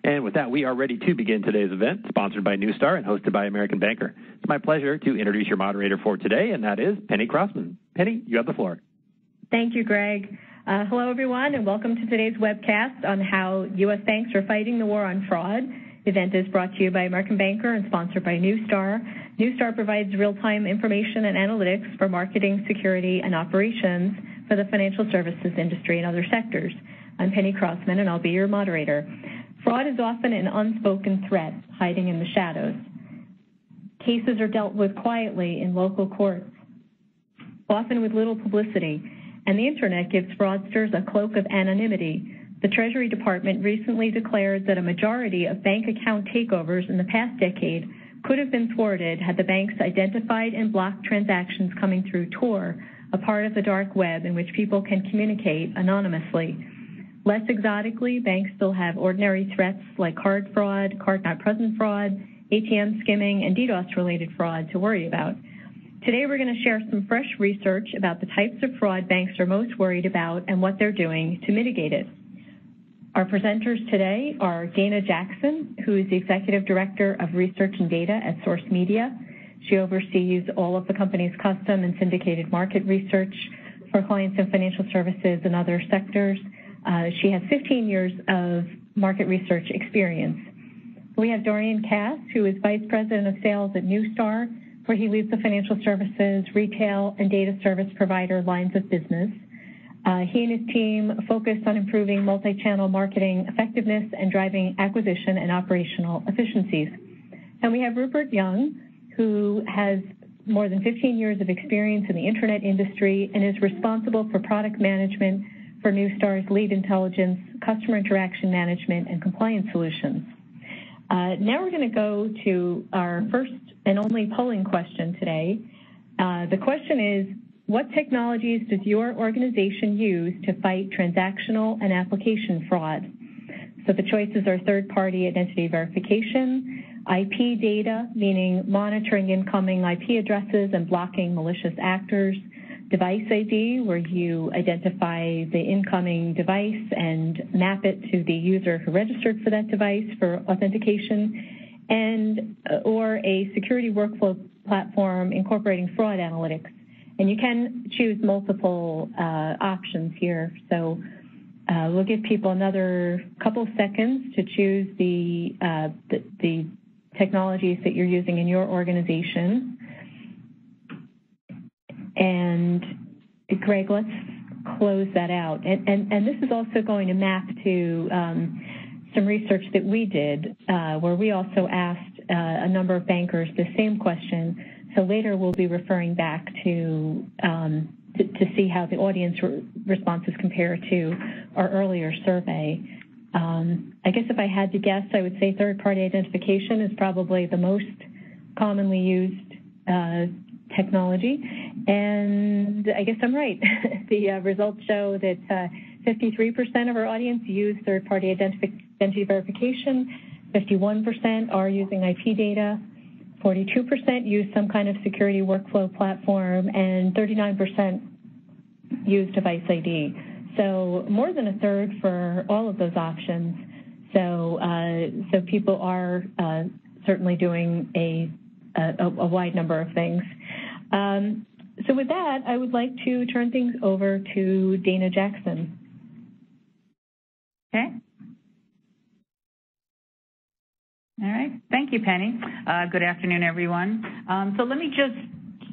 And with that, we are ready to begin today's event, sponsored by Neustar and hosted by American Banker. It's my pleasure to introduce your moderator for today, and that is Penny Crossman. Penny, you have the floor. Thank you, Greg. Hello, everyone, and welcome to today's webcast on how U.S. banks are fighting the war on fraud. The event is brought to you by American Banker and sponsored by Neustar. Neustar provides real-time information and analytics for marketing, security, and operations for the financial services industry and other sectors. I'm Penny Crossman, and I'll be your moderator. Fraud is often an unspoken threat hiding in the shadows. Cases are dealt with quietly in local courts, often with little publicity, and the Internet gives fraudsters a cloak of anonymity. The Treasury Department recently declared that a majority of bank account takeovers in the past decade could have been thwarted had the banks identified and blocked transactions coming through Tor, a part of the dark web in which people can communicate anonymously. Less exotically, banks still have ordinary threats like card fraud, card-not-present fraud, ATM skimming, and DDoS-related fraud to worry about. Today, we're going to share some fresh research about the types of fraud banks are most worried about and what they're doing to mitigate it. Our presenters today are Dana Jackson, who is the Executive Director of Research and Data at Source Media. She oversees all of the company's custom and syndicated market research for clients in financial services and other sectors. She has 15 years of market research experience. We have Dorian Cass, who is Vice President of Sales at Neustar, where he leads the financial services, retail, and data service provider lines of business. He and his team focus on improving multi-channel marketing effectiveness and driving acquisition and operational efficiencies. And we have Rupert Young, who has more than 15 years of experience in the Internet industry and is responsible for product management for Neustar's lead intelligence, customer interaction management, and compliance solutions. Now we're going to go to our first and only polling question today. The question is, what technologies does your organization use to fight transactional and application fraud? So the choices are third-party identity verification, IP data, meaning monitoring incoming IP addresses and blocking malicious actors, device ID, where you identify the incoming device and map it to the user who registered for that device for authentication, and or a security workflow platform incorporating fraud analytics. And you can choose multiple options here. So we'll give people another couple seconds to choose the technologies that you're using in your organization. And Greg, let's close that out. And this is also going to map to some research that we did where we also asked a number of bankers the same question. So later we'll be referring back to see how the audience responses compare to our earlier survey. I guess if I had to guess, I would say third-party identification is probably the most commonly used technology, and I guess I'm right. The results show that 53% of our audience use third-party identity verification, 51% are using IP data, 42% use some kind of security workflow platform, and 39% use device ID. So more than a third for all of those options. So people are certainly doing a wide number of things. So with that, I would like to turn things over to Dana Jackson. Okay. All right. Thank you, Penny. Good afternoon, everyone. So let me just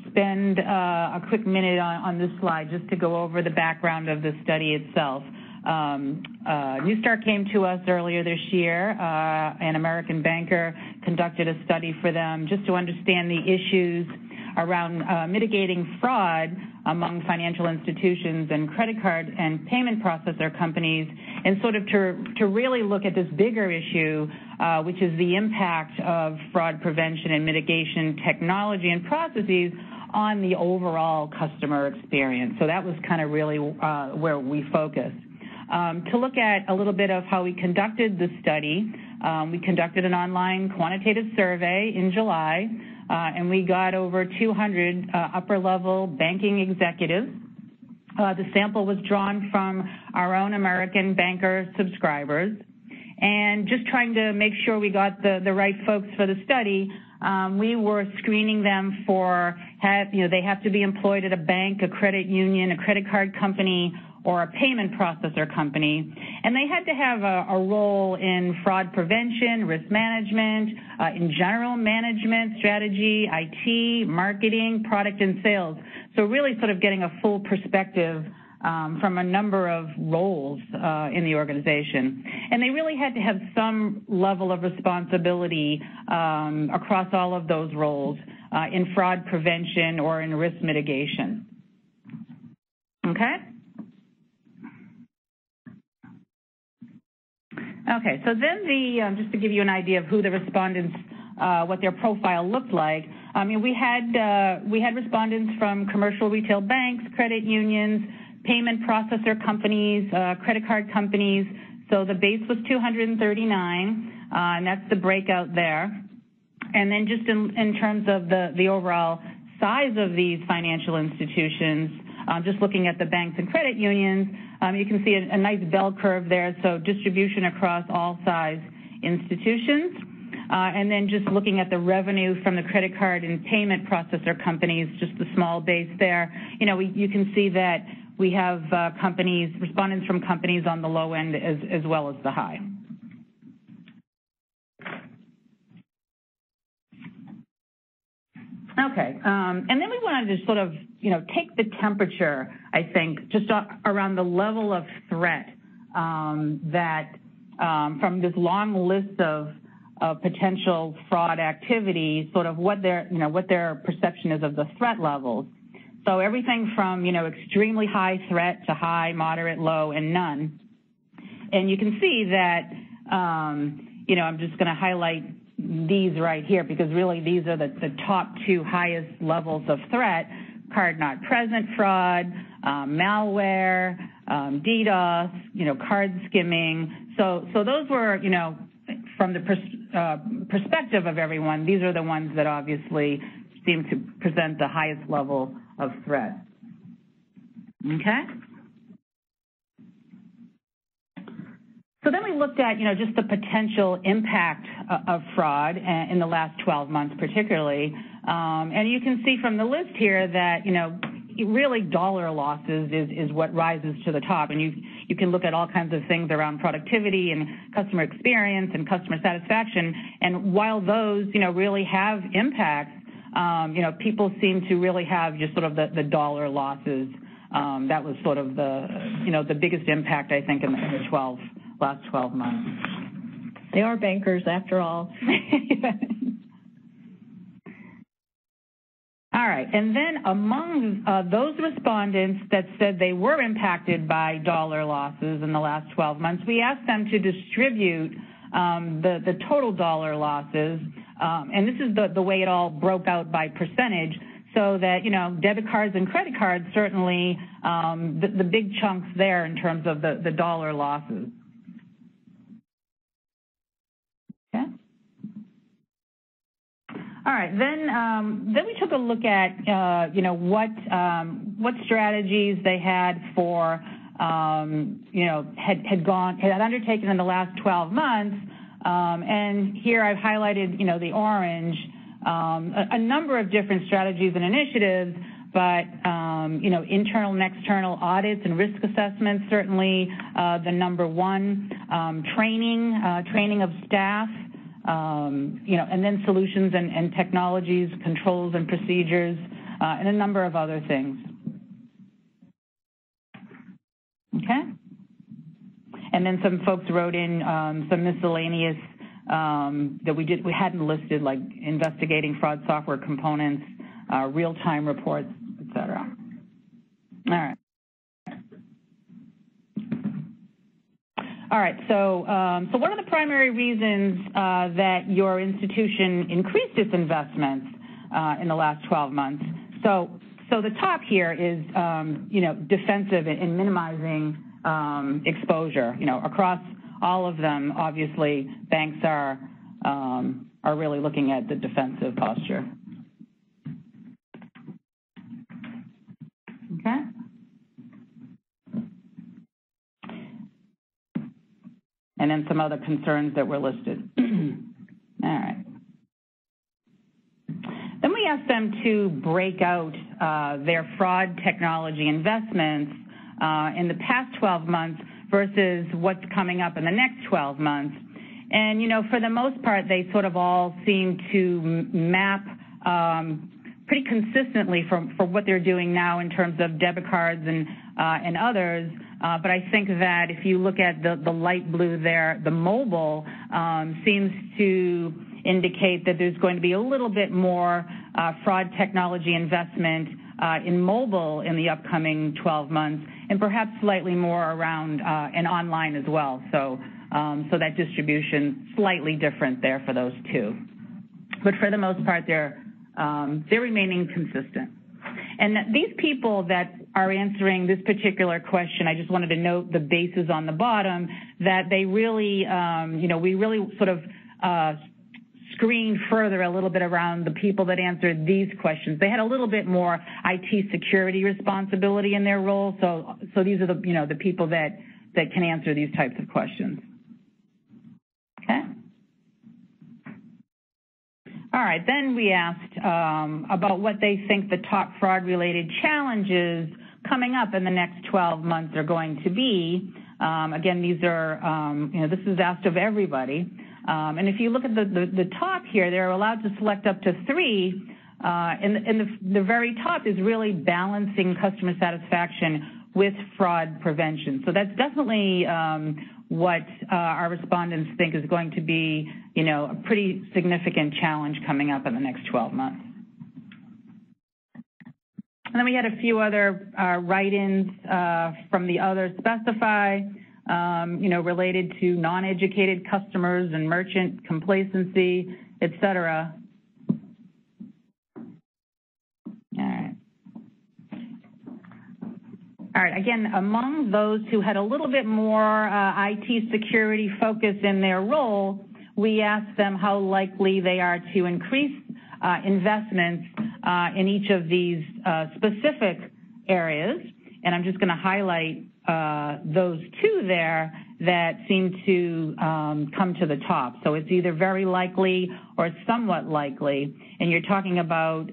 spend a quick minute on this slide just to go over the background of the study itself. Neustar came to us earlier this year, and American Banker conducted a study for them just to understand the issues around mitigating fraud among financial institutions and credit card and payment processor companies, and sort of to really look at this bigger issue, which is the impact of fraud prevention and mitigation technology and processes on the overall customer experience. So that was kind of really where we focused. To look at a little bit of how we conducted the study, we conducted an online quantitative survey in July, and we got over 200 upper-level banking executives. The sample was drawn from our own American Banker subscribers, And just trying to make sure we got the right folks for the study, we were screening them for, they have to be employed at a bank, a credit union, a credit card company, or a payment processor company. And they had to have a role in fraud prevention, risk management, in general management, strategy, IT, marketing, product, and sales. So really sort of getting a full perspective from a number of roles in the organization. And they really had to have some level of responsibility across all of those roles in fraud prevention or in risk mitigation. Okay? Okay, so then just to give you an idea of who the respondents, what their profile looked like, I mean, we had respondents from commercial retail banks, credit unions, payment processor companies, credit card companies. So the base was 239, and that's the breakout there. And then just in terms of the overall size of these financial institutions, just looking at the banks and credit unions, you can see a nice bell curve there, so distribution across all size institutions. And then just looking at the revenue from the credit card and payment processor companies, just the small base there, you can see that we have respondents from companies on the low end as well as the high. Okay, and then we wanted to sort of, take the temperature, I think, just around the level of threat that from this long list of potential fraud activity, sort of what their perception is of the threat levels. So everything from, extremely high threat to high, moderate, low, and none. And you can see that, I'm just going to highlight these right here because really these are the top two highest levels of threat: card not present fraud, malware, DDoS, card skimming. So those were, from the perspective of everyone, these are the ones that obviously seem to present the highest level of threat. Okay? So then we looked at, just the potential impact of fraud in the last 12 months particularly. And you can see from the list here that, really dollar losses is what rises to the top. And you can look at all kinds of things around productivity and customer experience and customer satisfaction. And while those, really have impacts, people seem to really have just sort of the dollar losses. That was sort of the biggest impact, I think, in the last 12 months. They are bankers, after all. All right, and then among those respondents that said they were impacted by dollar losses in the last 12 months, we asked them to distribute the total dollar losses, and this is the way it all broke out by percentage, so that, debit cards and credit cards, certainly the big chunks there in terms of the dollar losses. Okay. All right, then we took a look at, what strategies they had for, had undertaken in the last 12 months. And here I've highlighted, the orange, a number of different strategies and initiatives, but, internal and external audits and risk assessments, certainly the number one, training of staff, and then solutions and technologies, controls and procedures, and a number of other things. Okay? And then some folks wrote in some miscellaneous that we hadn't listed, like investigating fraud software components, real-time reports, et cetera. All right. All right, so what are the primary reasons that your institution increased its investments in the last 12 months? So the top here is, defensive and minimizing exposure. Across all of them, obviously, banks are really looking at the defensive posture. Okay. And then some other concerns that were listed. All right. Then we asked them to break out their fraud technology investments in the past 12 months versus what's coming up in the next 12 months. And, for the most part, they sort of all seem to map pretty consistently for what they're doing now in terms of debit cards and others. But I think that if you look at the light blue there, the mobile seems to indicate that there's going to be a little bit more fraud technology investment in mobile in the upcoming 12 months, and perhaps slightly more around and online as well. So that distribution slightly different there for those two. But for the most part, they're remaining consistent. And these people that are answering this particular question, I just wanted to note the bases on the bottom, that they really, we really sort of screened further a little bit around the people that answered these questions. They had a little bit more IT security responsibility in their role, so these are the people that can answer these types of questions. Okay. All right, then we asked about what they think the top fraud-related challenges coming up in the next 12 months are going to be. Again, these are, this is asked of everybody. And if you look at the top here, they're allowed to select up to 3. And the very top is really balancing customer satisfaction with fraud prevention. So that's definitely what our respondents think is going to be, a pretty significant challenge coming up in the next 12 months. And then we had a few other write-ins from the others specify, related to non-educated customers and merchant complacency, et cetera. All right, again, among those who had a little bit more IT security focus in their role, we asked them how likely they are to increase investments in each of these specific areas. And I'm just going to highlight those 2 there that seem to come to the top. So it's either very likely or somewhat likely. And you're talking about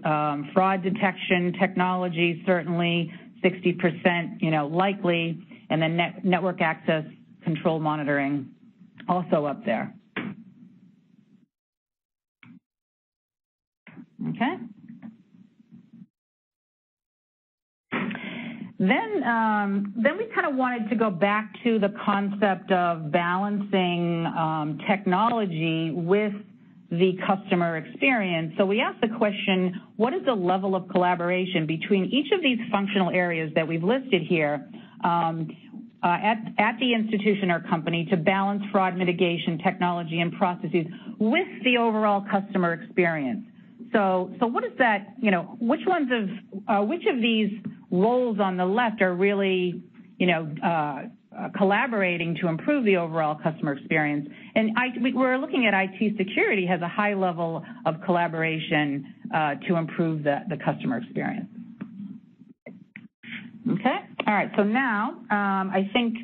fraud detection technology, certainly 60%, likely, and then network access control monitoring also up there. Okay. Then we kind of wanted to go back to the concept of balancing technology with the customer experience. So we asked the question, what is the level of collaboration between each of these functional areas that we've listed here at the institution or company to balance fraud mitigation technology and processes with the overall customer experience? So what is that, which of these roles on the left are really, collaborating to improve the overall customer experience? And we're looking at IT security has a high level of collaboration to improve the customer experience. Okay, all right, so now I think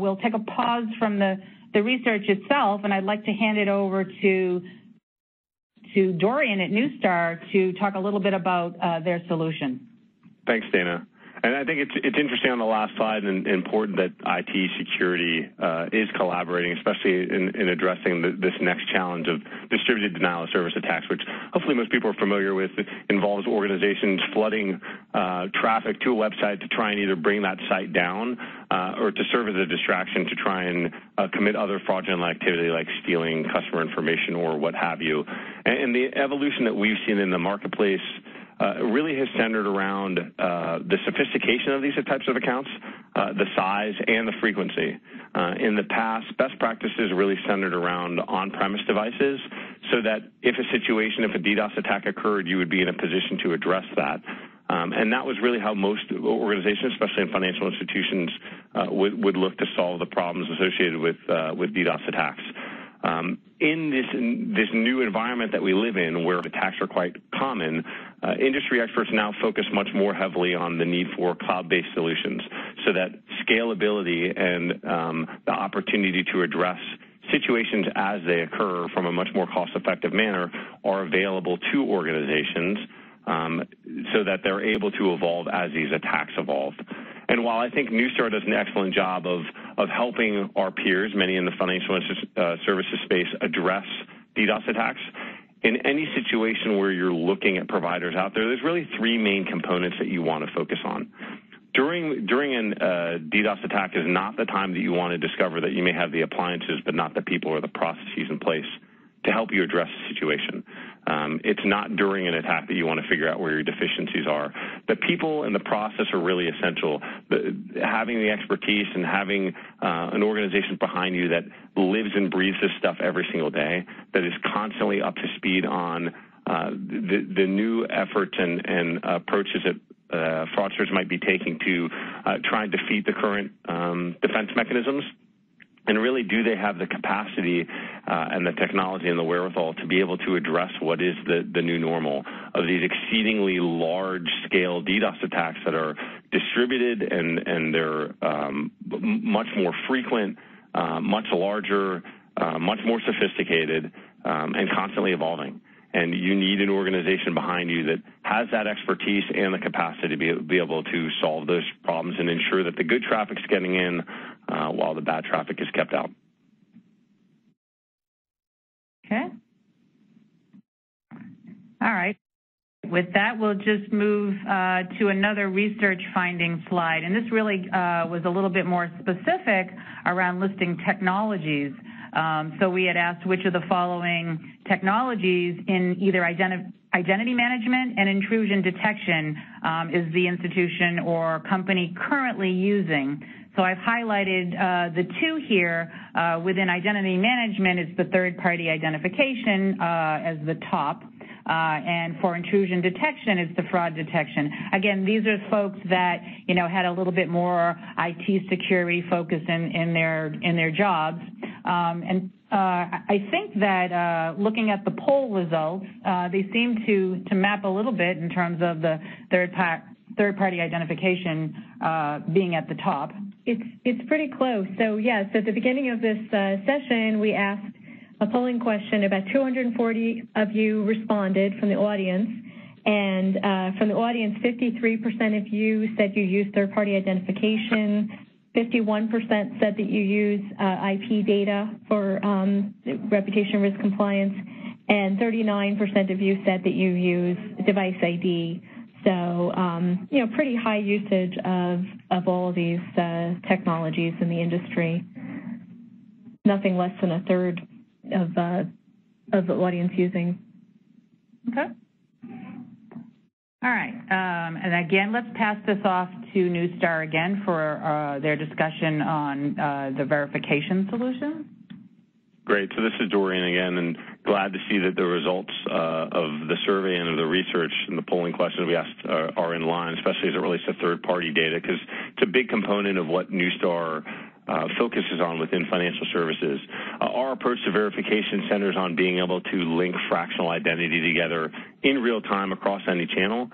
we'll take a pause from the research itself, and I'd like to hand it over to Dorian at Neustar to talk a little bit about their solution. Thanks, Dana. And I think it's interesting on the last slide and important that IT security is collaborating, especially in addressing this next challenge of distributed denial of service attacks, which hopefully most people are familiar with. It involves organizations flooding traffic to a website to try and either bring that site down or to serve as a distraction to try and commit other fraudulent activity like stealing customer information or what have you. And the evolution that we've seen in the marketplace really has centered around the sophistication of these types of accounts, the size, and the frequency. In the past, best practices really centered around on-premise devices so that if a DDoS attack occurred, you would be in a position to address that. And that was really how most organizations, especially in financial institutions, would look to solve the problems associated with DDoS attacks. In this new environment that we live in, where attacks are quite common, industry experts now focus much more heavily on the need for cloud-based solutions so that scalability and the opportunity to address situations as they occur from a much more cost-effective manner are available to organizations so that they're able to evolve as these attacks evolve. And while I think Neustar does an excellent job of helping our peers, many in the financial services space, address DDoS attacks, in any situation where you're looking at providers out there, there's really three main components that you want to focus on. During an DDoS attack is not the time that you want to discover that you may have the appliances but not the people or the processes in place to help you address the situation. It's not during an attack that you want to figure out where your deficiencies are. The people and the process are really essential. Having the expertise and having an organization behind you that lives and breathes this stuff every single day, that is constantly up to speed on the new efforts and approaches that fraudsters might be taking to try and defeat the current defense mechanisms. And really, do they have the capacity and the technology and the wherewithal to be able to address what is the new normal of these exceedingly large-scale DDoS attacks that are distributed and they're much more frequent, much larger, much more sophisticated, and constantly evolving. And you need an organization behind you that has that expertise and the capacity to be able to solve those problems and ensure that the good traffic's getting in while the bad traffic is kept out. Okay. All right. With that, we'll just move to another research finding slide. And this really was a little bit more specific around listing technologies. So we had asked which of the following technologies in either identity management and intrusion detection is the institution or company currently using. So I've highlighted the two here. Within identity management, it's the third-party identification as the top. And for intrusion detection, it's the fraud detection. Again, these are folks that, you know, had a little bit more IT security focus in their jobs. And I think that looking at the poll results, they seem to map a little bit in terms of the third-party identification being at the top. It's pretty close. So, yes, at the beginning of this session, we asked a polling question. About 240 of you responded from the audience. And from the audience, 53% of you said you use third-party identification. 51% said that you use IP data for reputation risk compliance. And 39% of you said that you use device ID. So, you know, pretty high usage of all of these technologies in the industry. Nothing less than a third of the audience using. Okay. All right. And again, let's pass this off to Neustar again for their discussion on the verification solution. Great. So this is Dorian again, and glad to see that the results of the survey and of the research and the polling questions we asked are in line, especially as it relates to third-party data, because it's a big component of what Neustar focuses on within financial services. Our approach to verification centers on being able to link fractional identity together in real time across any channel.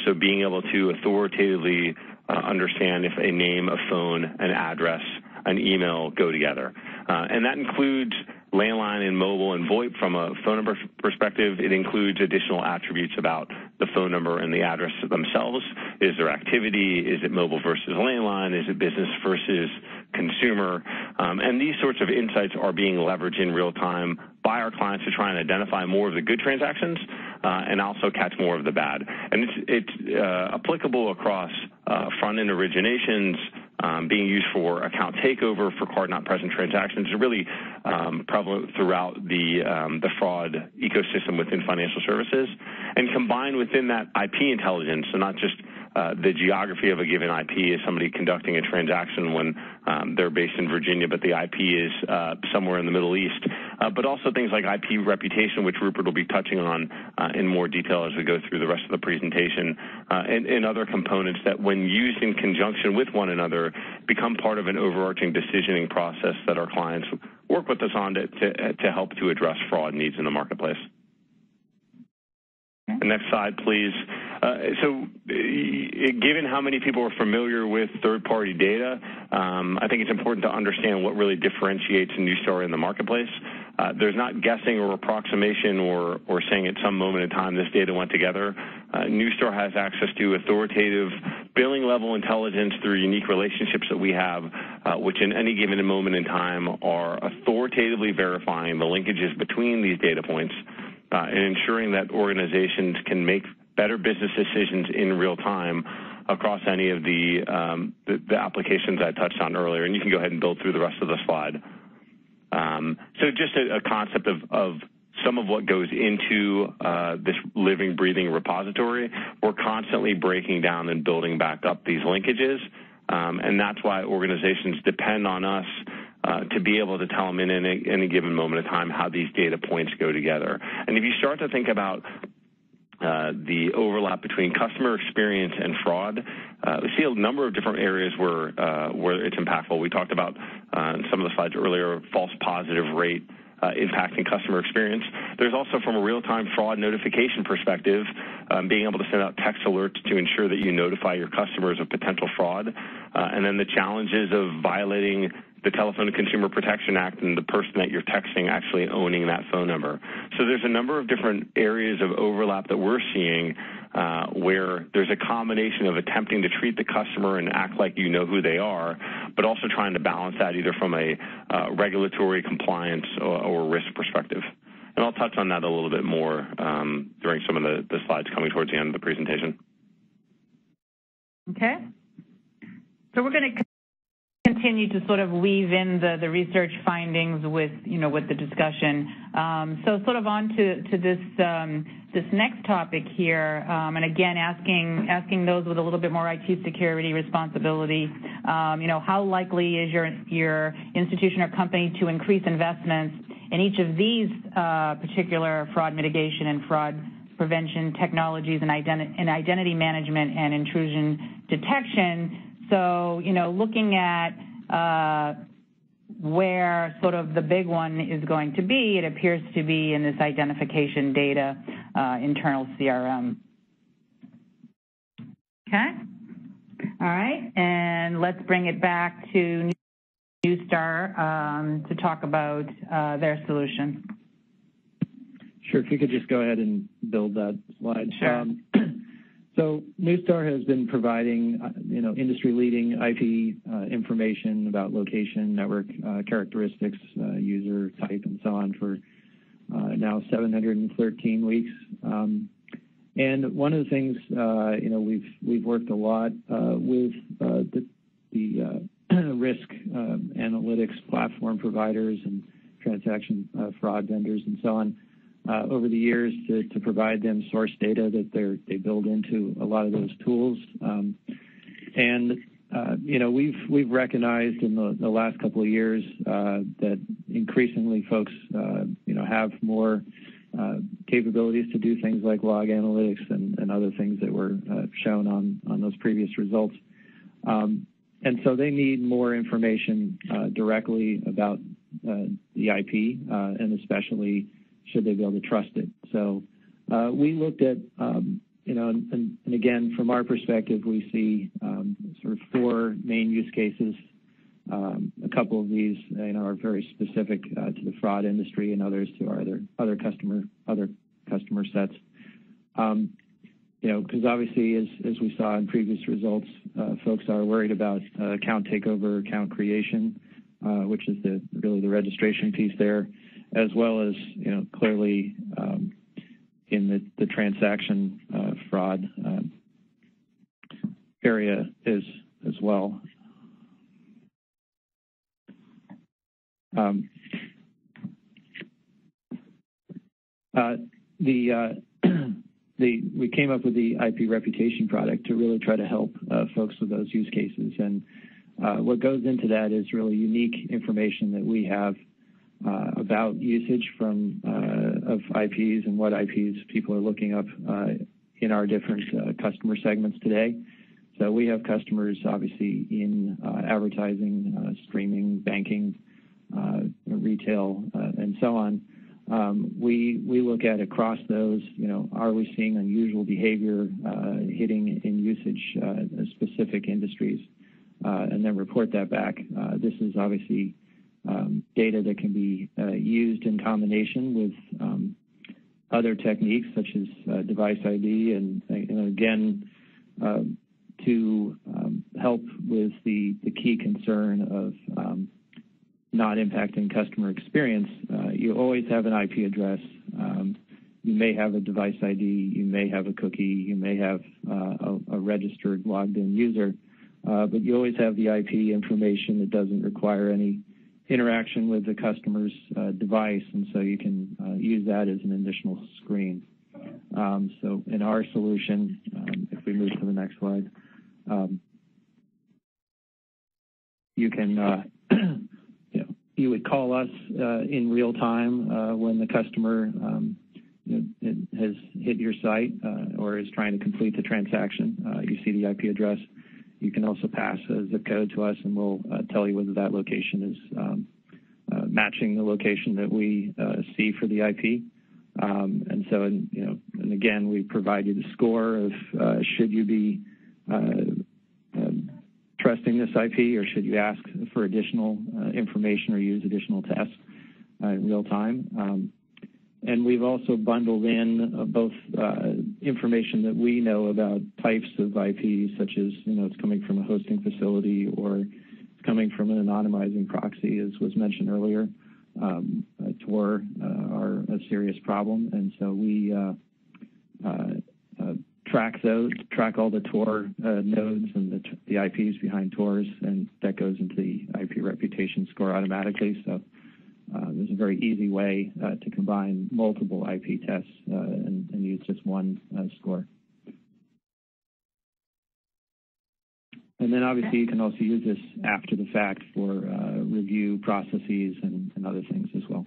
So being able to authoritatively understand if a name, a phone, an address, an email go together. And that includes landline and mobile and VoIP from a phone number perspective. It includes additional attributes about the phone number and the address themselves. Is there activity? Is it mobile versus landline? Is it business versus consumer? And these sorts of insights are being leveraged in real time by our clients to try and identify more of the good transactions and also catch more of the bad. And it's applicable across front-end originations, being used for account takeover for card-not-present transactions, is really prevalent throughout the fraud ecosystem within financial services. And combined within that IP intelligence, so not just the geography of a given IP is somebody conducting a transaction when they're based in Virginia, but the IP is somewhere in the Middle East, but also things like IP reputation, which Rupert will be touching on in more detail as we go through the rest of the presentation, and other components that, when used in conjunction with one another, become part of an overarching decisioning process that our clients work with us on to help to address fraud needs in the marketplace. The next slide, please. Given how many people are familiar with third-party data, I think it's important to understand what really differentiates Neustar in the marketplace. There's not guessing or approximation or saying at some moment in time this data went together. Neustar has access to authoritative billing level intelligence through unique relationships that we have, which in any given moment in time are authoritatively verifying the linkages between these data points and ensuring that organizations can make better business decisions in real time across any of the applications I touched on earlier. And you can go ahead and build through the rest of the slide. So just a concept of some of what goes into this living, breathing repository. We're constantly breaking down and building back up these linkages, and that's why organizations depend on us to be able to tell them in any given moment of time how these data points go together. And if you start to think about the overlap between customer experience and fraud, we see a number of different areas where it's impactful. We talked about in some of the slides earlier, false positive rate impacting customer experience. There's also, from a real-time fraud notification perspective, being able to send out text alerts to ensure that you notify your customers of potential fraud, and then the challenges of violating the Telephone Consumer Protection Act and the person that you're texting actually owning that phone number. So there's a number of different areas of overlap that we're seeing where there's a combination of attempting to treat the customer and act like you know who they are, but also trying to balance that either from a regulatory compliance or risk perspective. And I'll touch on that a little bit more during some of the slides coming towards the end of the presentation. Okay. So we're going to continue to sort of weave in the research findings with the discussion. So sort of on to this next topic here, and again asking those with a little bit more IT security responsibility, how likely is your institution or company to increase investments in each of these particular fraud mitigation and fraud prevention technologies and identity management and intrusion detection? So, looking at where sort of the big one is going to be, it appears to be in this identification data internal CRM. Okay. All right. And let's bring it back to Neustar to talk about their solution. Sure. If you could just go ahead and build that slide. Sure. So Neustar has been providing, industry-leading IP information about location, network characteristics, user type, and so on for now 713 weeks. And one of the things, we've worked a lot with the risk analytics platform providers and transaction fraud vendors and so on. Over the years to provide them source data that they build into a lot of those tools. We've recognized in the last couple of years that increasingly folks, have more capabilities to do things like log analytics and other things that were shown on those previous results. And so they need more information directly about the IP and especially should they be able to trust it. So we looked at, and again, from our perspective, we see sort of four main use cases. A couple of these, are very specific to the fraud industry, and others to our other customer sets. Because obviously, as we saw in previous results, folks are worried about account takeover, account creation, which is really the registration piece there, as well as clearly in the transaction fraud area as well. We came up with the IP reputation product to really try to help folks with those use cases, and what goes into that is really unique information that we have about usage of IPs and what IPs people are looking up in our different customer segments today. So we have customers, obviously, in advertising, streaming, banking, retail, and so on. We look at across those, are we seeing unusual behavior hitting in usage specific industries, and then report that back. This is obviously data that can be used in combination with other techniques such as device ID and again, to help with the key concern of not impacting customer experience. You always have an IP address. You may have a device ID. You may have a cookie. You may have a registered logged-in user. But you always have the IP information that doesn't require any interaction with the customer's device, and so you can use that as an additional screen. So in our solution, if we move to the next slide, you can you would call us in real time when the customer has hit your site or is trying to complete the transaction. You see the IP address. You can also pass a zip code to us, and we'll tell you whether that location is matching the location that we see for the IP. And so, and again, we provide you the score of should you be trusting this IP, or should you ask for additional information or use additional tests in real time. And we've also bundled in both information that we know about types of IPs, such as, it's coming from a hosting facility or it's coming from an anonymizing proxy, as was mentioned earlier. Tor are a serious problem, and so we track all the Tor nodes and the IPs behind Tors, and that goes into the IP reputation score automatically. So there's a very easy way to combine multiple IP tests and use just one score. And then obviously you can also use this after the fact for review processes and other things as well.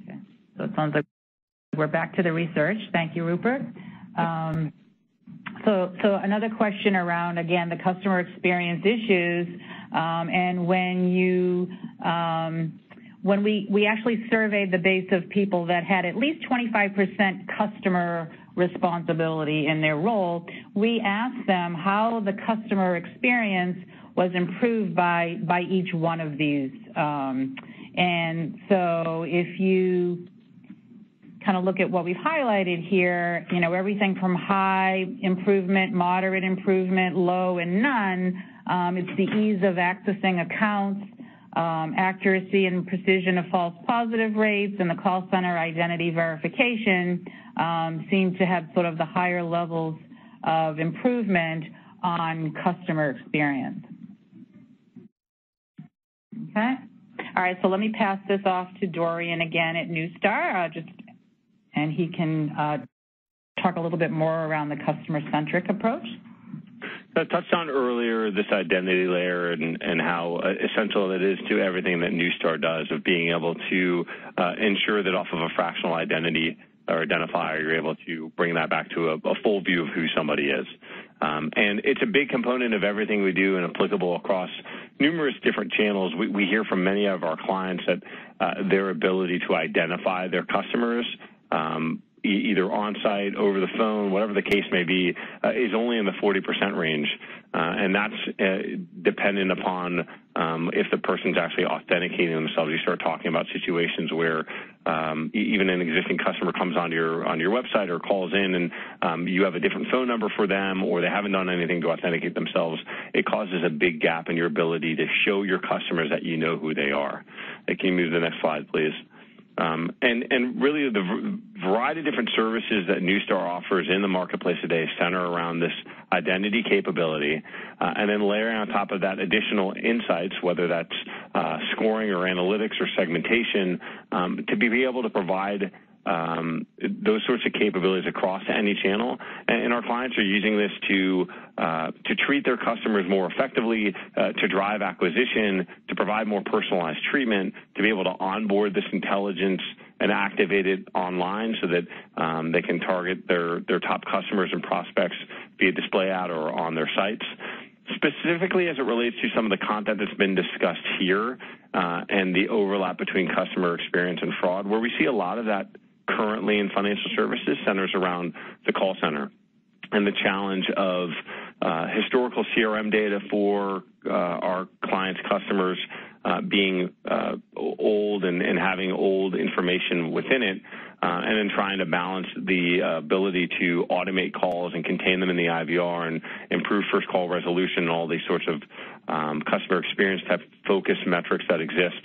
Okay, so it sounds like we're back to the research. Thank you, Rupert. So another question around, again, the customer experience issues, and when we actually surveyed the base of people that had at least 25% customer responsibility in their role, we asked them how the customer experience was improved by each one of these. And so if you kind of look at what we've highlighted here, everything from high improvement, moderate improvement, low, and none. It's the ease of accessing accounts, accuracy and precision of false positive rates, and the call center identity verification seem to have sort of the higher levels of improvement on customer experience. Okay. All right, so let me pass this off to Dorian again at Neustar, and he can talk a little bit more around the customer-centric approach. I touched on earlier this identity layer and how essential it is to everything that Neustar does, of being able to ensure that off of a fractional identity or identifier, you're able to bring that back to a full view of who somebody is. And it's a big component of everything we do and applicable across numerous different channels. We hear from many of our clients that their ability to identify their customers, either on-site, over the phone, whatever the case may be, is only in the 40% range. And that's dependent upon if the person's actually authenticating themselves. You start talking about situations where even an existing customer comes onto your website or calls in and you have a different phone number for them, or they haven't done anything to authenticate themselves. It causes a big gap in your ability to show your customers that you know who they are. Can you move to the next slide, please? And really the variety of different services that Neustar offers in the marketplace today center around this identity capability, and then layering on top of that additional insights, whether that's scoring or analytics or segmentation, to be able to provide those sorts of capabilities across any channel. And our clients are using this to treat their customers more effectively, to drive acquisition, to provide more personalized treatment, to be able to onboard this intelligence and activate it online so that they can target their top customers and prospects via display ad or on their sites. Specifically as it relates to some of the content that's been discussed here and the overlap between customer experience and fraud, where we see a lot of that currently in financial services centers around the call center and the challenge of historical CRM data for our clients' customers being old and having old information within it, and then trying to balance the ability to automate calls and contain them in the IVR and improve first call resolution and all these sorts of customer experience type focus metrics that exist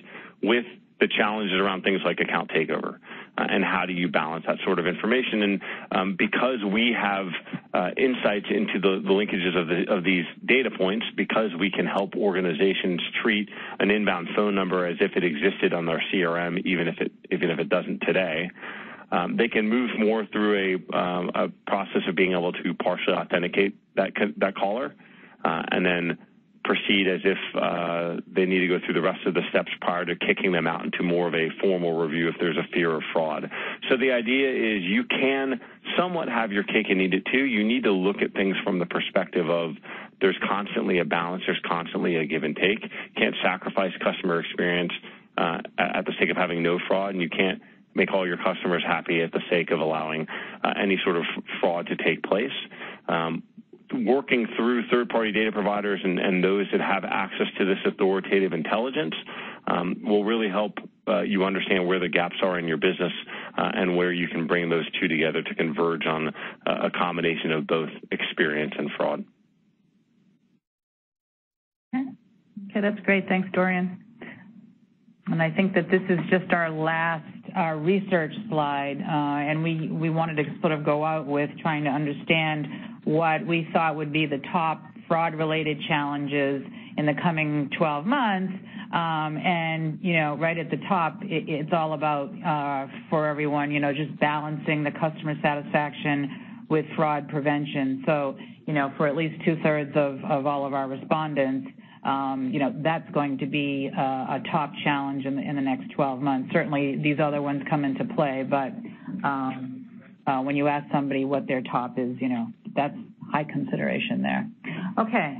with the challenges around things like account takeover. And how do you balance that sort of information? And because we have insights into the linkages of these data points, because we can help organizations treat an inbound phone number as if it existed on their CRM, even if it doesn't today, they can move more through a process of being able to partially authenticate that caller, and then proceed as if they need to go through the rest of the steps prior to kicking them out into more of a formal review if there's a fear of fraud. So the idea is you can somewhat have your cake and eat it too. You need to look at things from the perspective of there's constantly a balance, there's constantly a give and take. You can't sacrifice customer experience at the sake of having no fraud, and you can't make all your customers happy at the sake of allowing any sort of fraud to take place. Working through third-party data providers and those that have access to this authoritative intelligence will really help you understand where the gaps are in your business and where you can bring those two together to converge on a combination of both experience and fraud. Okay, that's great. Thanks, Dorian. And I think that this is just our last research slide, and we wanted to sort of go out with trying to understand what we thought would be the top fraud-related challenges in the coming 12 months. And, you know, right at the top, it's all about, for everyone, you know, just balancing the customer satisfaction with fraud prevention. So, you know, for at least 2/3 of all of our respondents, you know, that's going to be a top challenge in the next 12 months. Certainly these other ones come into play, but when you ask somebody what their top is, you know, that's high consideration there. Okay,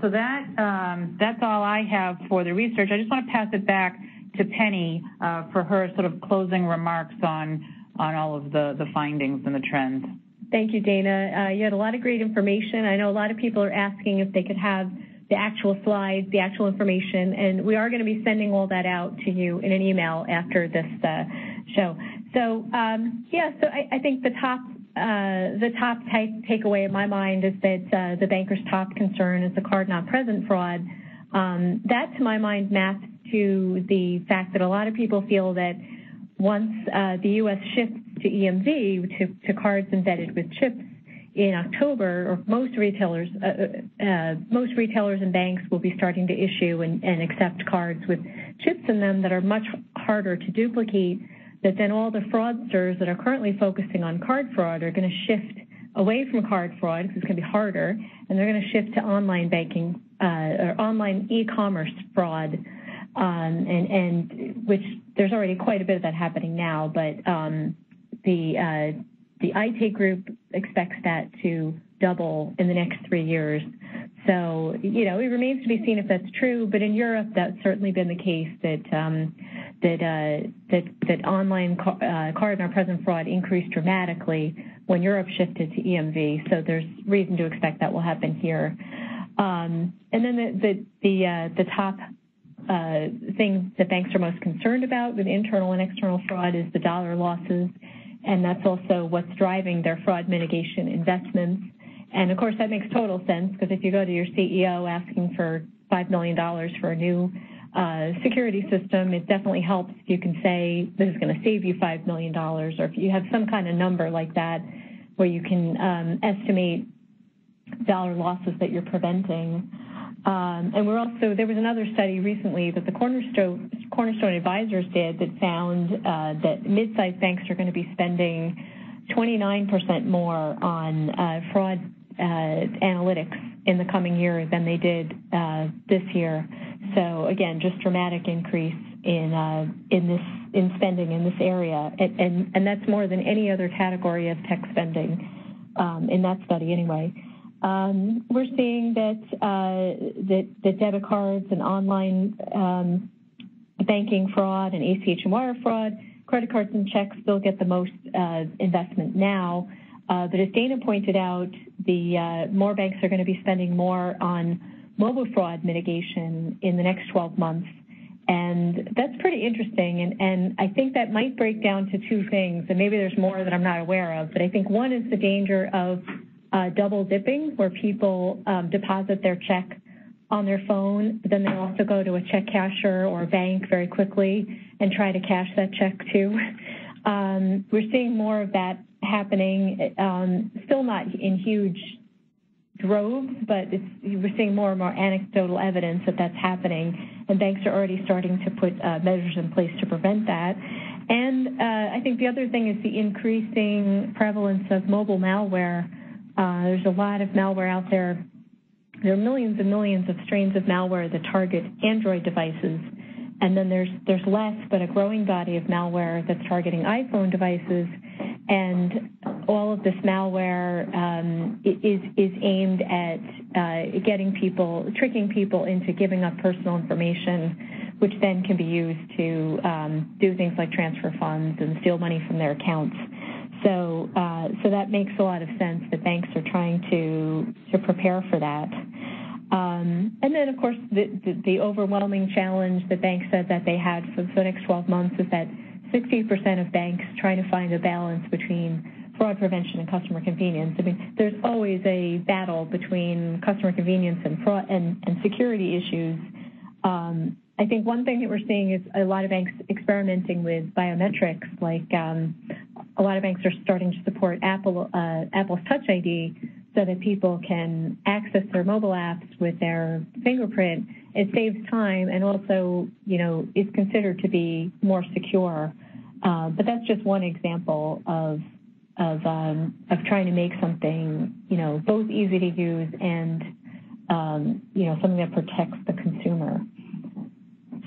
so that's all I have for the research. I just want to pass it back to Penny for her sort of closing remarks on all of the findings and the trends. Thank you, Dana. You had a lot of great information. I know a lot of people are asking if they could have the actual slides, the actual information, and we are going to be sending all that out to you in an email after this show. So, so I think the top takeaway in my mind is that the banker's top concern is the card not present fraud. That, to my mind, maps to the fact that a lot of people feel that once the U.S. shifts to EMV, to cards embedded with chips in October, or most retailers and banks will be starting to issue and accept cards with chips in them that are much harder to duplicate, that then all the fraudsters that are currently focusing on card fraud are going to shift away from card fraud because it's going to be harder, and they're going to shift to online banking or online e-commerce fraud, and which there's already quite a bit of that happening now, but the IT group expects that to double in the next 3 years. So, you know, it remains to be seen if that's true, but in Europe, that's certainly been the case that online card not present fraud increased dramatically when Europe shifted to EMV. So there's reason to expect that will happen here. And then the top thing that banks are most concerned about with internal and external fraud is the dollar losses, and that's also what's driving their fraud mitigation investments. And, of course, that makes total sense, because if you go to your CEO asking for $5 million for a new security system, it definitely helps if you can say this is going to save you $5 million, or if you have some kind of number like that where you can estimate dollar losses that you're preventing. And there was another study recently that the Cornerstone Advisors did that found that mid-sized banks are going to be spending 29% more on fraud analytics in the coming year than they did this year. So again, just dramatic increase in spending in this area, and that's more than any other category of tech spending in that study anyway. We're seeing that debit cards and online banking fraud and ACH and wire fraud, credit cards and checks still get the most investment now. But as Dana pointed out, the more banks are going to be spending more on mobile fraud mitigation in the next 12 months. And that's pretty interesting. And I think that might break down to two things. And maybe there's more that I'm not aware of. But I think one is the danger of double dipping, where people deposit their check on their phone, but then they'll also go to a check casher or a bank very quickly and try to cash that check too. We're seeing more of that happening, still not in huge droves, but we're seeing more and more anecdotal evidence that that's happening, and banks are already starting to put measures in place to prevent that. And I think the other thing is the increasing prevalence of mobile malware. There's a lot of malware out there. There are millions and millions of strains of malware that target Android devices, and then there's less, but a growing body of malware that's targeting iPhone devices. And all of this malware is aimed at tricking people into giving up personal information, which then can be used to do things like transfer funds and steal money from their accounts. So that makes a lot of sense that banks are trying to prepare for that. And then, of course, the overwhelming challenge that banks said that they had for the next 12 months is that 60% of banks trying to find a balance between fraud prevention and customer convenience. I mean, there's always a battle between customer convenience and fraud and security issues. I think one thing that we're seeing is a lot of banks experimenting with biometrics, like a lot of banks are starting to support Apple's Touch ID so that people can access their mobile apps with their fingerprint. It saves time and also, is considered to be more secure. But that's just one example of trying to make something, both easy to use and, something that protects the consumer.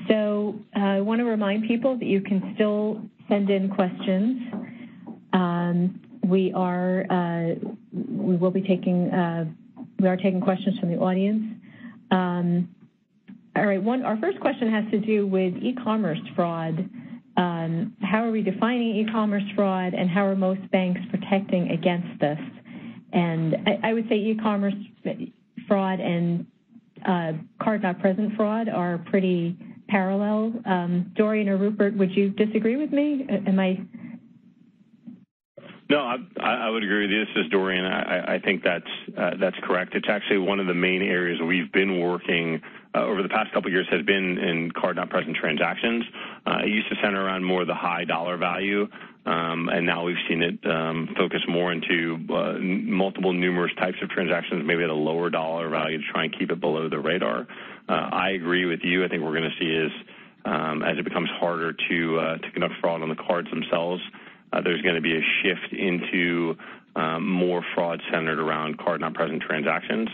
So I want to remind people that you can still send in questions. We are taking questions from the audience. All right, our first question has to do with e-commerce fraud. How are we defining e-commerce fraud, and how are most banks protecting against this? And I would say e-commerce fraud and card not present fraud are pretty parallel. Dorian or Rupert, would you disagree with me? No, I would agree with you. This is Dorian. I think that's correct. It's actually one of the main areas we've been working over the past couple of years has been in card not present transactions. It used to center around more the high dollar value, and now we've seen it focus more into multiple numerous types of transactions, maybe at a lower dollar value to try and keep it below the radar. I agree with you. I think we're going to see is as it becomes harder to conduct fraud on the cards themselves, there's going to be a shift into more fraud centered around card not present transactions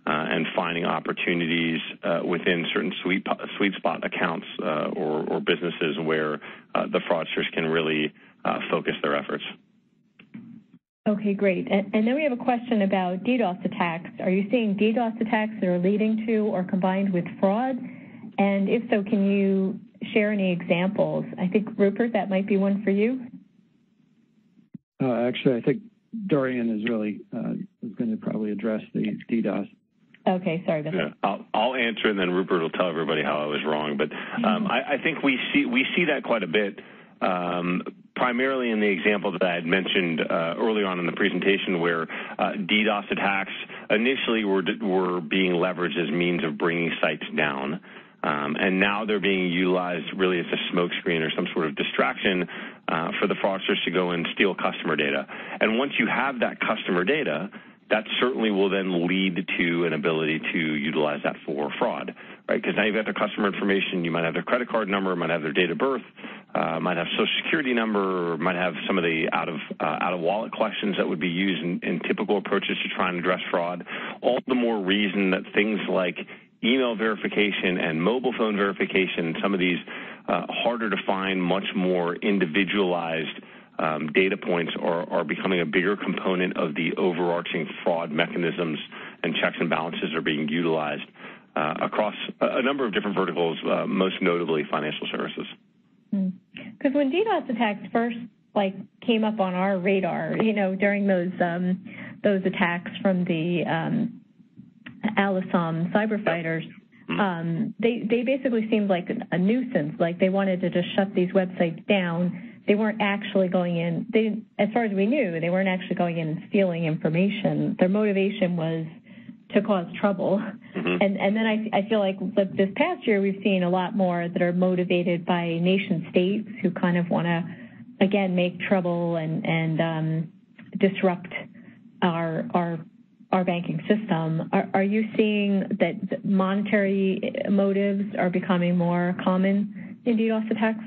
and finding opportunities within certain sweet spot accounts or businesses where the fraudsters can really focus their efforts. Okay, great. And then we have a question about DDoS attacks. Are you seeing DDoS attacks that are leading to or combined with fraud? And if so, can you share any examples? I think, Rupert, that might be one for you. Actually, I think Dorian is really going to probably address the DDoS. Okay, sorry about that. Yeah, I'll answer, and then Rupert will tell everybody how I was wrong. But I think we see that quite a bit, primarily in the example that I had mentioned early on in the presentation, where DDoS attacks initially were being leveraged as means of bringing sites down. And now they're being utilized really as a smokescreen or some sort of distraction for the fraudsters to go and steal customer data. And once you have that customer data, that certainly will then lead to an ability to utilize that for fraud, right? Because now you've got their customer information. You might have their credit card number, might have their date of birth, might have social security number, or might have some of the out of wallet questions that would be used in typical approaches to try and address fraud. All the more reason that things like email verification and mobile phone verification, some of these harder to find, much more individualized data points are becoming a bigger component of the overarching fraud mechanisms and checks and balances are being utilized across a number of different verticals, most notably financial services. Because when DDoS attacks first came up on our radar, during those attacks from the Al-Assam cyber fighters, they basically seemed like a nuisance. Like they wanted to just shut these websites down. They weren't actually going in. As far as we knew, they weren't actually going in and stealing information. Their motivation was to cause trouble. And then I feel like this past year we've seen a lot more that are motivated by nation states who kind of want to, again, make trouble and disrupt our banking system. Are you seeing that monetary motives are becoming more common in DDoS attacks?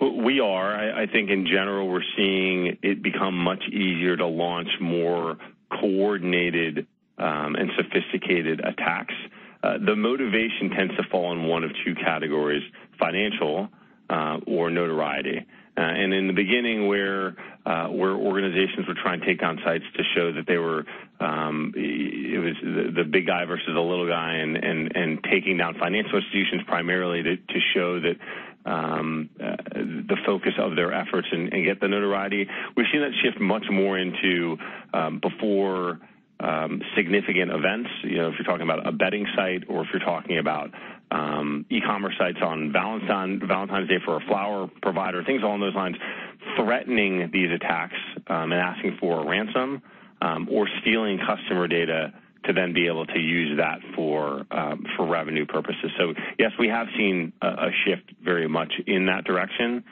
We are. I think in general we're seeing it become much easier to launch more coordinated and sophisticated attacks. The motivation tends to fall in one of two categories: financial or notoriety. And in the beginning, where organizations would try and take down sites to show that they were, it was the big guy versus the little guy, and taking down financial institutions primarily to show that the focus of their efforts and get the notoriety. We've seen that shift much more into before significant events. If you're talking about a betting site, or if you're talking about e-commerce sites on Valentine's Day for a flower provider, things along those lines, threatening these attacks and asking for a ransom or stealing customer data to then be able to use that for revenue purposes. So yes, we have seen a shift very much in that direction,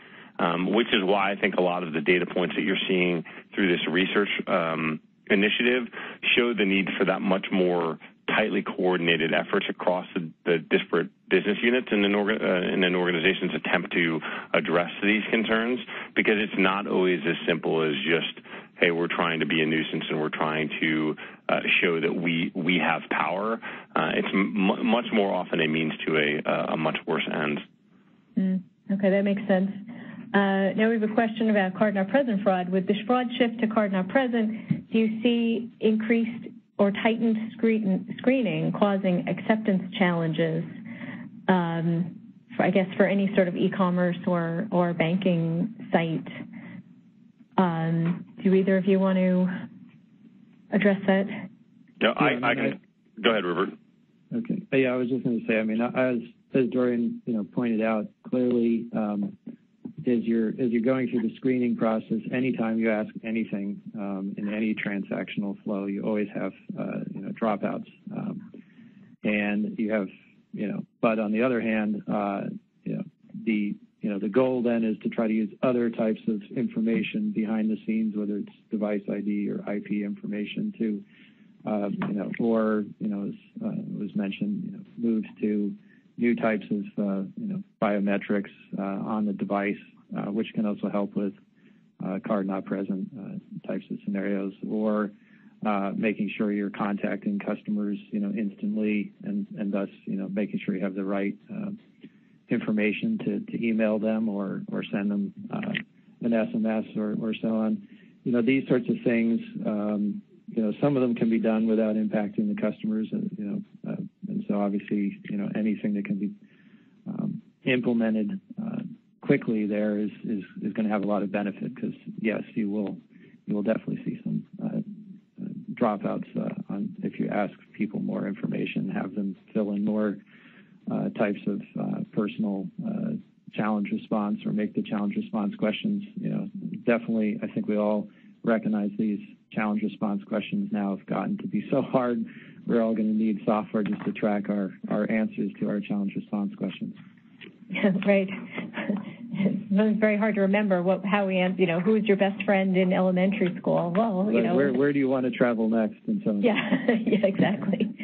which is why I think a lot of the data points that you're seeing through this research initiative show the need for that much more tightly coordinated efforts across the disparate business units in an organization's attempt to address these concerns, because it's not always as simple as just, hey, we're trying to be a nuisance and we're trying to show that we have power. It's much more often a means to a much worse end. Okay, that makes sense. Now we have a question about card-not-present fraud. With this fraud shift to card-not-present, do you see increased or tightened screening causing acceptance challenges, for any sort of e-commerce or banking site? Do either of you want to address that? No, I can. Go ahead, Rupert. Okay. Yeah, I was just going to say, as Dorian pointed out, clearly as you're going through the screening process, anytime you ask anything in any transactional flow, you always have dropouts, and you have But on the other hand, the goal then is to try to use other types of information behind the scenes, whether it's device ID or IP information, to as was mentioned, moves to new types of biometrics on the device, which can also help with card not present types of scenarios, or making sure you're contacting customers instantly, and thus making sure you have the right information to email them or send them an SMS or so on. These sorts of things, some of them can be done without impacting the customers, and so obviously anything that can be implemented quickly there is going to have a lot of benefit, because yes, you will definitely see some dropouts on if you ask people more information, have them fill in more types of personal challenge response, or make the challenge response questions. Definitely, I think we all recognize these challenge response questions now have gotten to be so hard. We're all going to need software just to track our answers to our challenge response questions. Right. It's very hard to remember how we answer. Who is your best friend in elementary school? Well, where do you want to travel next, and so on. Yeah, exactly.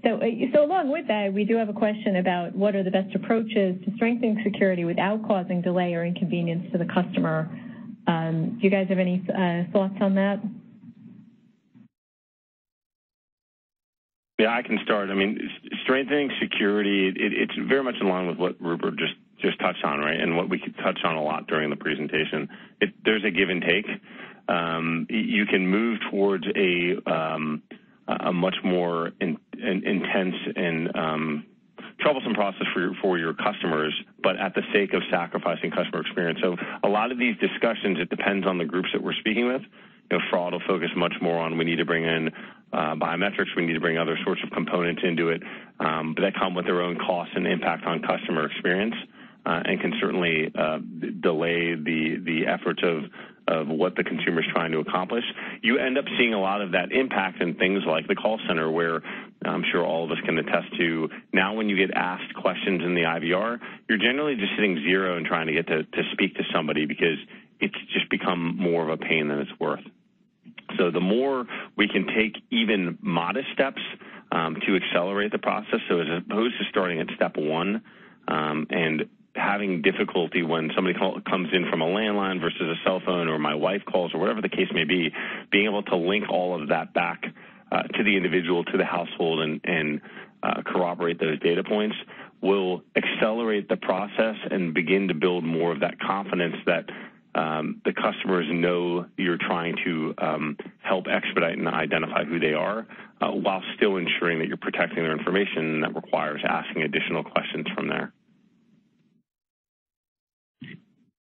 So along with that, we do have a question about what are the best approaches to strengthening security without causing delay or inconvenience to the customer. Do you guys have any thoughts on that? Yeah, I can start. Strengthening security, it's very much in line with what Rupert just touched on, right? And what we could touch on a lot during the presentation. There's a give and take. you can move towards a much more intense and troublesome process for your customers, but at the sake of sacrificing customer experience. So a lot of these discussions, it depends on the groups that we're speaking with. Fraud will focus much more on we need to bring in biometrics, we need to bring other sorts of components into it, but that come with their own costs and impact on customer experience, and can certainly delay the efforts of what the consumer is trying to accomplish. You end up seeing a lot of that impact in things like the call center, where I'm sure all of us can attest to. Now when you get asked questions in the IVR, you're generally just hitting zero and trying to get to speak to somebody because it's just become more of a pain than it's worth. So the more we can take even modest steps to accelerate the process, so as opposed to starting at step one and having difficulty when somebody comes in from a landline versus a cell phone, or my wife calls, or whatever the case may be, being able to link all of that back to the individual, to the household, and corroborate those data points will accelerate the process and begin to build more of that confidence that the customers know you're trying to help expedite and identify who they are, while still ensuring that you're protecting their information, and that requires asking additional questions from there.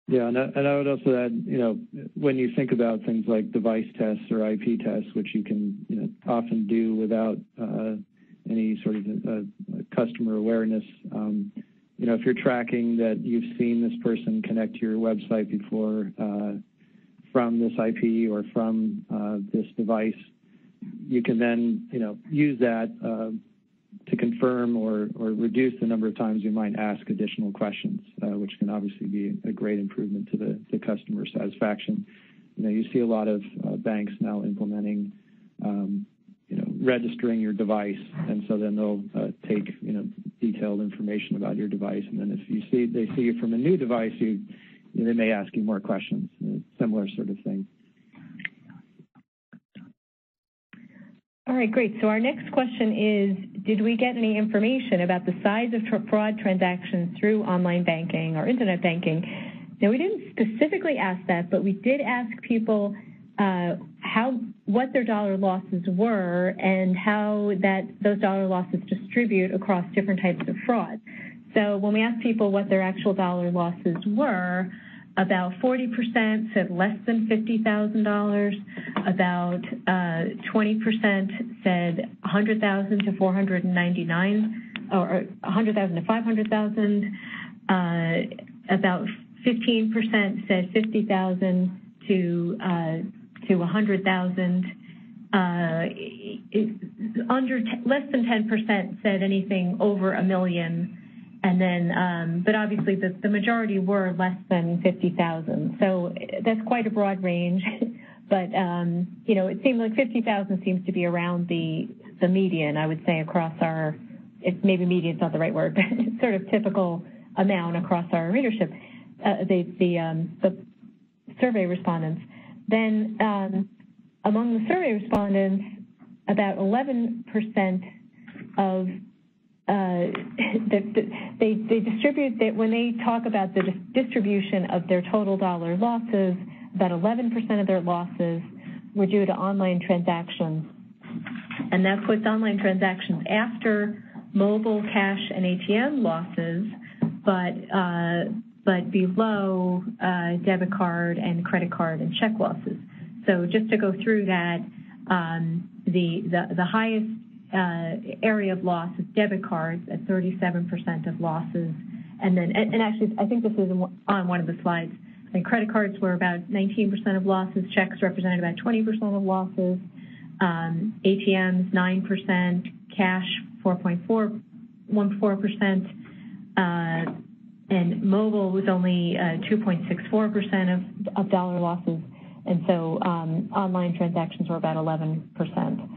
Yeah, and I would also add, when you think about things like device tests or IP tests, which you can often do without any sort of customer awareness, if you're tracking that you've seen this person connect to your website before from this IP or from this device, you can then, use that to confirm or reduce the number of times you might ask additional questions, which can obviously be a great improvement to the customer satisfaction. You see a lot of banks now implementing, registering your device, and so then they'll take, detailed information about your device, and then if they see you from a new device, they may ask you more questions, similar sort of thing. All right, great. So our next question is, did we get any information about the size of fraud transactions through online banking or internet banking? Now, we didn't specifically ask that, but we did ask people what their dollar losses were and how those dollar losses distribute across different types of fraud. So when we asked people what their actual dollar losses were, about 40% said less than $50,000. About 20% said $100,000 to $499, or $100,000 to $500,000. About 15% said $50,000 to $100,000. Less than 10% said anything over $1 million. And then, but obviously the majority were less than 50,000. So that's quite a broad range. But, it seemed like 50,000 seems to be around the median, I would say, across maybe median's not the right word, but it's sort of typical amount across our readership, the survey respondents. Then among the survey respondents, about 11% of they distribute that when they talk about the distribution of their total dollar losses, about 11% of their losses were due to online transactions. And that puts online transactions after mobile, cash, and ATM losses, but below debit card and credit card and check losses. So just to go through that, the highest area of loss is debit cards at 37% of losses. And then, and actually, I think this is on one of the slides. And credit cards were about 19% of losses. Checks represented about 20% of losses. ATMs, 9%. Cash, 4.14%. And mobile was only 2.64% of dollar losses. And so online transactions were about 11%.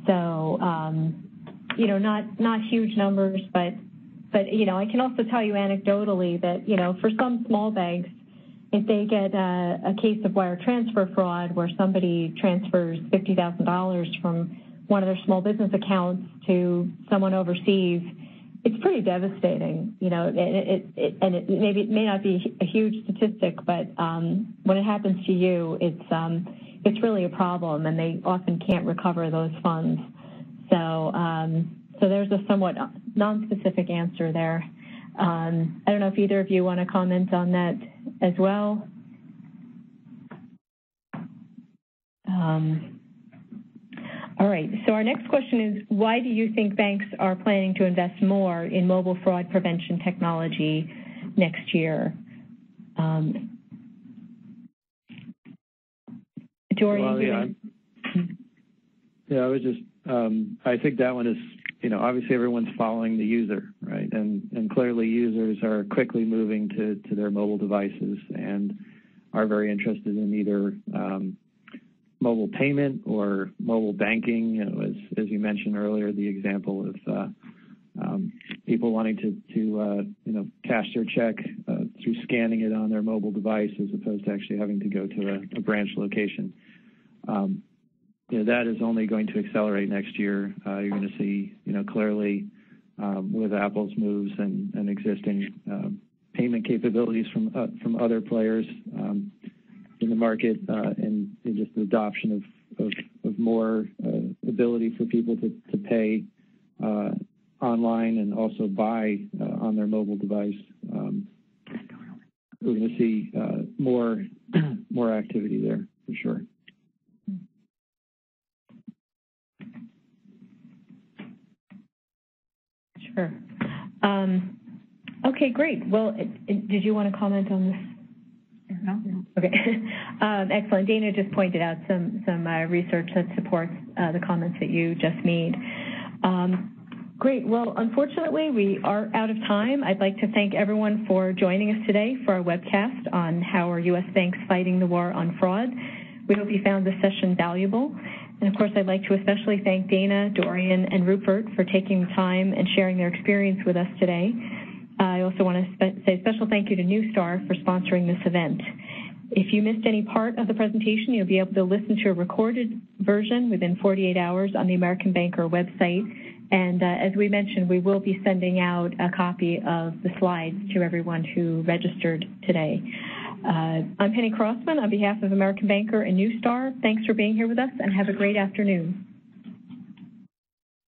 So, not huge numbers, but I can also tell you anecdotally that, for some small banks, if they get a case of wire transfer fraud where somebody transfers $50,000 from one of their small business accounts to someone overseas, it's pretty devastating, you know, and it may not be a huge statistic, but when it happens to you, it's really a problem, and they often can't recover those funds. So there's a somewhat non-specific answer there. I don't know if either of you want to comment on that as well. All right, so our next question is, why do you think banks are planning to invest more in mobile fraud prevention technology next year? Well, Dorian? I was just, I think that one is, you know, obviously everyone's following the user, right? And clearly users are quickly moving to their mobile devices and are very interested in either mobile payment or mobile banking. You know, as you mentioned earlier, the example of people wanting to you know, cash their check through scanning it on their mobile device as opposed to actually having to go to a branch location. You know, that is only going to accelerate next year. You're going to see, you know, clearly with Apple's moves and existing payment capabilities from other players in the market, and just the adoption of more ability for people to pay online and also buy on their mobile device. We're going to see more activity there for sure. Sure. Okay, great. Well, did you want to comment on this? No. Okay. Excellent. Dana just pointed out some research that supports the comments that you just made. Great. Well, unfortunately, we are out of time. I'd like to thank everyone for joining us today for our webcast on how are U.S. banks fighting the war on fraud. We hope you found this session valuable. And, of course, I'd like to especially thank Dana, Dorian, and Rupert for taking the time and sharing their experience with us today. I also want to say a special thank you to Neustar for sponsoring this event. If you missed any part of the presentation, you'll be able to listen to a recorded version within 48 hours on the American Banker website. And as we mentioned, we will be sending out a copy of the slides to everyone who registered today. I'm Penny Crossman on behalf of American Banker and Neustar. Thanks for being here with us, and have a great afternoon.